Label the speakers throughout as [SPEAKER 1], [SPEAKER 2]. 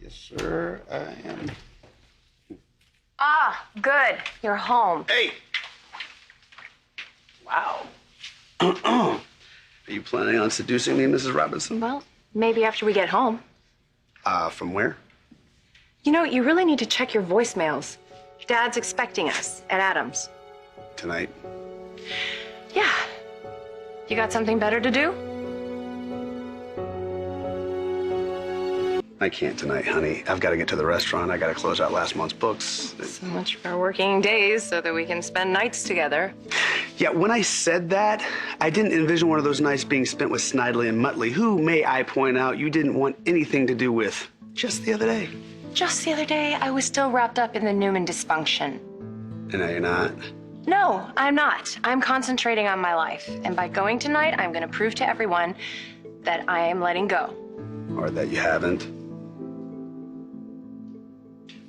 [SPEAKER 1] Yes, sir, I am.
[SPEAKER 2] Ah, good. You're home.
[SPEAKER 1] Hey! Wow. Are you planning on seducing me, Mrs. Robinson?
[SPEAKER 2] Well, maybe after we get home.
[SPEAKER 1] From where?
[SPEAKER 2] You know, you really need to check your voicemails. Dad's expecting us at Adams.
[SPEAKER 1] Tonight.
[SPEAKER 2] Yeah. You got something better to do?
[SPEAKER 1] I can't tonight, honey. I've got to get to the restaurant. I got to close out last month's books.
[SPEAKER 2] So much for working days so that we can spend nights together.
[SPEAKER 1] Yeah, when I said that, I didn't envision one of those nights being spent with Snidely and Muttley, who, may I point out, you didn't want anything to do with just the other day.
[SPEAKER 2] Just the other day, I was still wrapped up in the Newman dysfunction.
[SPEAKER 1] And now you're not.
[SPEAKER 2] No, I'm not. I'm concentrating on my life. And by going tonight, I'm going to prove to everyone that I am letting go.
[SPEAKER 1] Or that you haven't.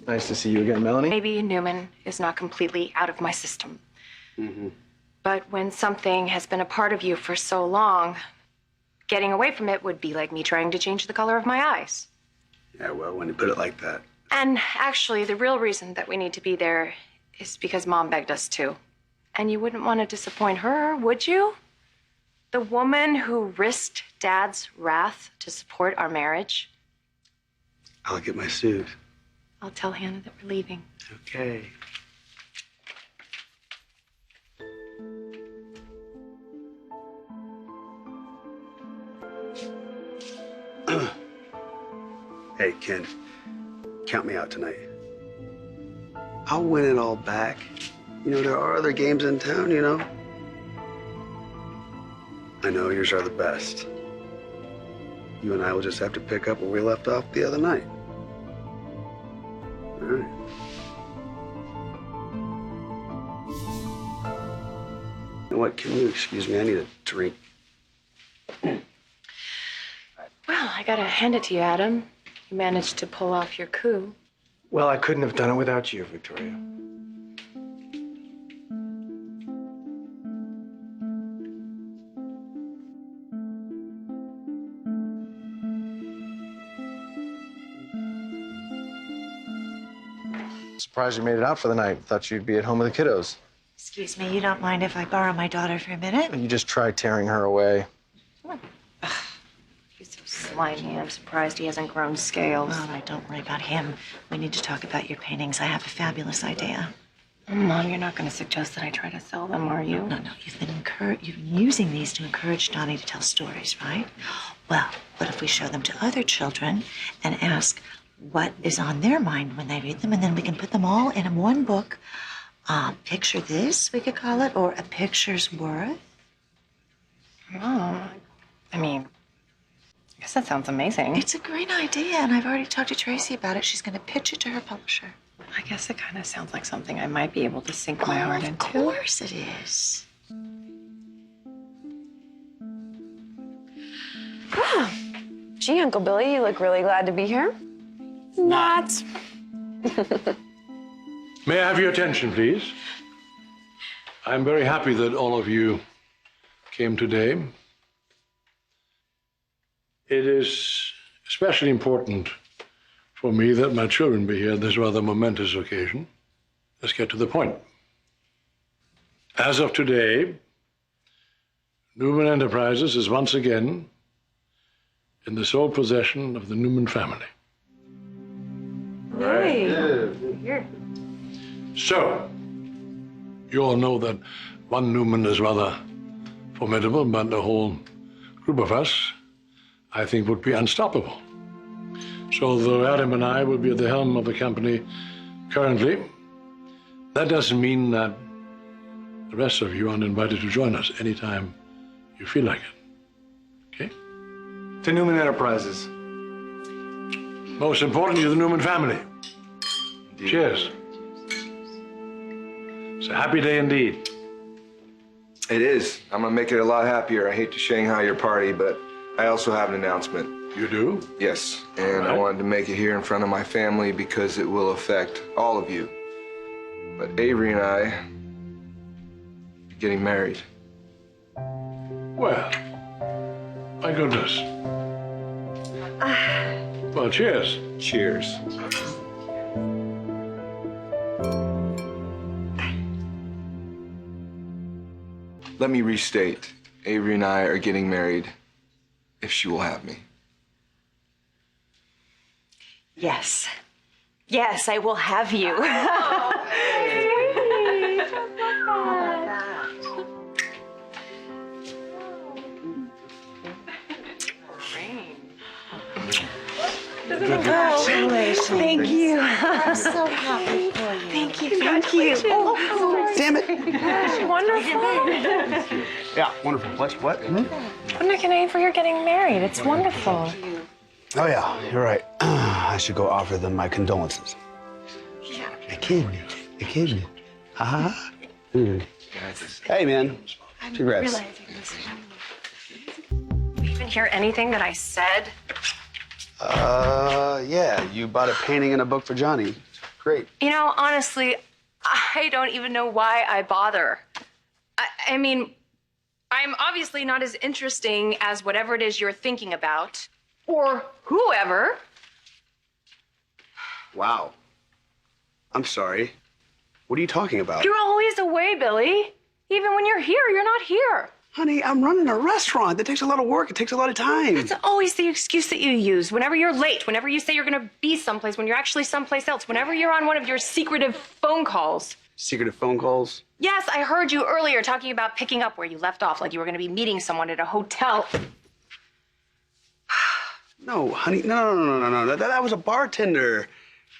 [SPEAKER 3] Nice to see you again, Melanie.
[SPEAKER 2] Maybe Newman is not completely out of my system.
[SPEAKER 1] Mm-hmm.
[SPEAKER 2] But when something has been a part of you for so long, getting away from it would be like me trying to change the color of my eyes.
[SPEAKER 1] Yeah, well, when you put it like that.
[SPEAKER 2] And actually, the real reason that we need to be there is because Mom begged us to. And you wouldn't want to disappoint her, would you? The woman who risked Dad's wrath to support our marriage.
[SPEAKER 1] I'll get my suit.
[SPEAKER 2] I'll tell Hannah that we're leaving.
[SPEAKER 1] Okay. Hey, Ken, count me out tonight. I'll win it all back. You know, there are other games in town, you know? I know yours are the best. You and I will just have to pick up where we left off the other night. All right. You know what, can you excuse me? I need a drink.
[SPEAKER 2] Well, I gotta hand it to you, Adam. You managed to pull off your coup.
[SPEAKER 3] Well, I couldn't have done it without you, Victoria. Surprised you made it out for the night. Thought you'd be at home with the kiddos.
[SPEAKER 4] Excuse me, you don't mind if I borrow my daughter for a minute?
[SPEAKER 3] You just tried tearing her away.
[SPEAKER 2] He's so slimy. I'm surprised he hasn't grown scales.
[SPEAKER 4] All right, don't worry about him. We need to talk about your paintings. I have a fabulous idea.
[SPEAKER 2] Mom, you're not gonna suggest that I try to sell them, are you?
[SPEAKER 4] No, you've been using these to encourage Donnie to tell stories, right? Well, what if we show them to other children and ask what is on their mind when they read them, and then we can put them all in one book. Picture this, we could call it, or A Picture's Worth.
[SPEAKER 2] Oh, I mean, I guess that sounds amazing.
[SPEAKER 4] It's a great idea, and I've already talked to Tracy about it. She's going to pitch it to her publisher.
[SPEAKER 2] I guess it kind of sounds like something I might be able to sink my heart into.
[SPEAKER 4] Of course it is.
[SPEAKER 5] Gee, Uncle Billy, you look really glad to be here.
[SPEAKER 2] Not.
[SPEAKER 6] May I have your attention, please? I'm very happy that all of you came today. It is especially important for me that my children be here at this rather momentous occasion. Let's get to the point. As of today, Newman Enterprises is once again in the sole possession of the Newman family.
[SPEAKER 2] Hey.
[SPEAKER 6] So, you all know that one Newman is rather formidable, but the whole group of us, I think, would be unstoppable. So, though Adam and I will be at the helm of the company currently, that doesn't mean that the rest of you aren't invited to join us anytime you feel like it. Okay?
[SPEAKER 3] To Newman Enterprises.
[SPEAKER 6] Most importantly, to the Newman family.
[SPEAKER 3] Indeed.
[SPEAKER 6] Cheers. It's a happy day indeed.
[SPEAKER 7] It is. I'm gonna make it a lot happier. I hate to Shanghai your party, but I also have an announcement.
[SPEAKER 6] You do?
[SPEAKER 7] Yes, and I wanted to make it here in front of my family because it will affect all of you. But Avery and I are getting married.
[SPEAKER 6] Well, my goodness. Well, cheers.
[SPEAKER 7] Cheers. Let me restate. Avery and I are getting married if she will have me.
[SPEAKER 2] Yes. Yes, I will have you.
[SPEAKER 4] Congratulations.
[SPEAKER 2] Thank you.
[SPEAKER 4] I'm so happy for you.
[SPEAKER 2] Thank you. Thank you.
[SPEAKER 1] Damn it.
[SPEAKER 2] Wonderful.
[SPEAKER 1] Yeah, wonderful. What? Hmm?
[SPEAKER 2] Nick and Avery are getting married. It's wonderful.
[SPEAKER 1] Oh, yeah, you're right. I should go offer them my condolences. You're kidding me. You're kidding me. Ha Hey, man. Congrats.
[SPEAKER 2] You even hear anything that I said?
[SPEAKER 1] Yeah, you bought a painting and a book for Johnny. Great.
[SPEAKER 2] You know, honestly, I don't even know why I bother. I mean, I'm obviously not as interesting as whatever it is you're thinking about, or whoever.
[SPEAKER 1] Wow. I'm sorry. What are you talking about?
[SPEAKER 2] You're always away, Billy. Even when you're here, you're not here.
[SPEAKER 1] Honey, I'm running a restaurant. That takes a lot of work. It takes a lot of time.
[SPEAKER 2] It's always the excuse that you use. Whenever you're late, whenever you say you're gonna be someplace when you're actually someplace else, whenever you're on one of your secretive phone calls.
[SPEAKER 1] Secretive phone calls.
[SPEAKER 2] Yes, I heard you earlier talking about picking up where you left off, like you were gonna be meeting someone at a hotel.
[SPEAKER 1] No, honey. No. That was a bartender.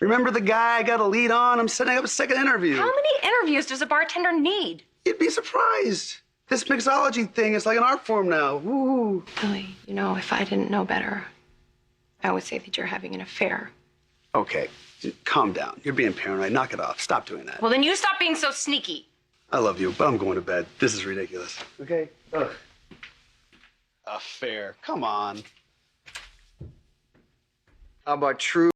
[SPEAKER 1] Remember the guy I got a lead on? I'm setting up a second interview.
[SPEAKER 2] How many interviews does a bartender need?
[SPEAKER 1] You'd be surprised. This mixology thing is like an art form now. Woo.
[SPEAKER 2] Billy, you know, if I didn't know better, I would say that you're having an affair.
[SPEAKER 1] Okay, calm down. You're being paranoid. Knock it off. Stop doing that.
[SPEAKER 2] Well, then you stop being so sneaky.
[SPEAKER 1] I love you, but I'm going to bed. This is ridiculous. Okay? Ugh. Affair. Come on.
[SPEAKER 7] How about true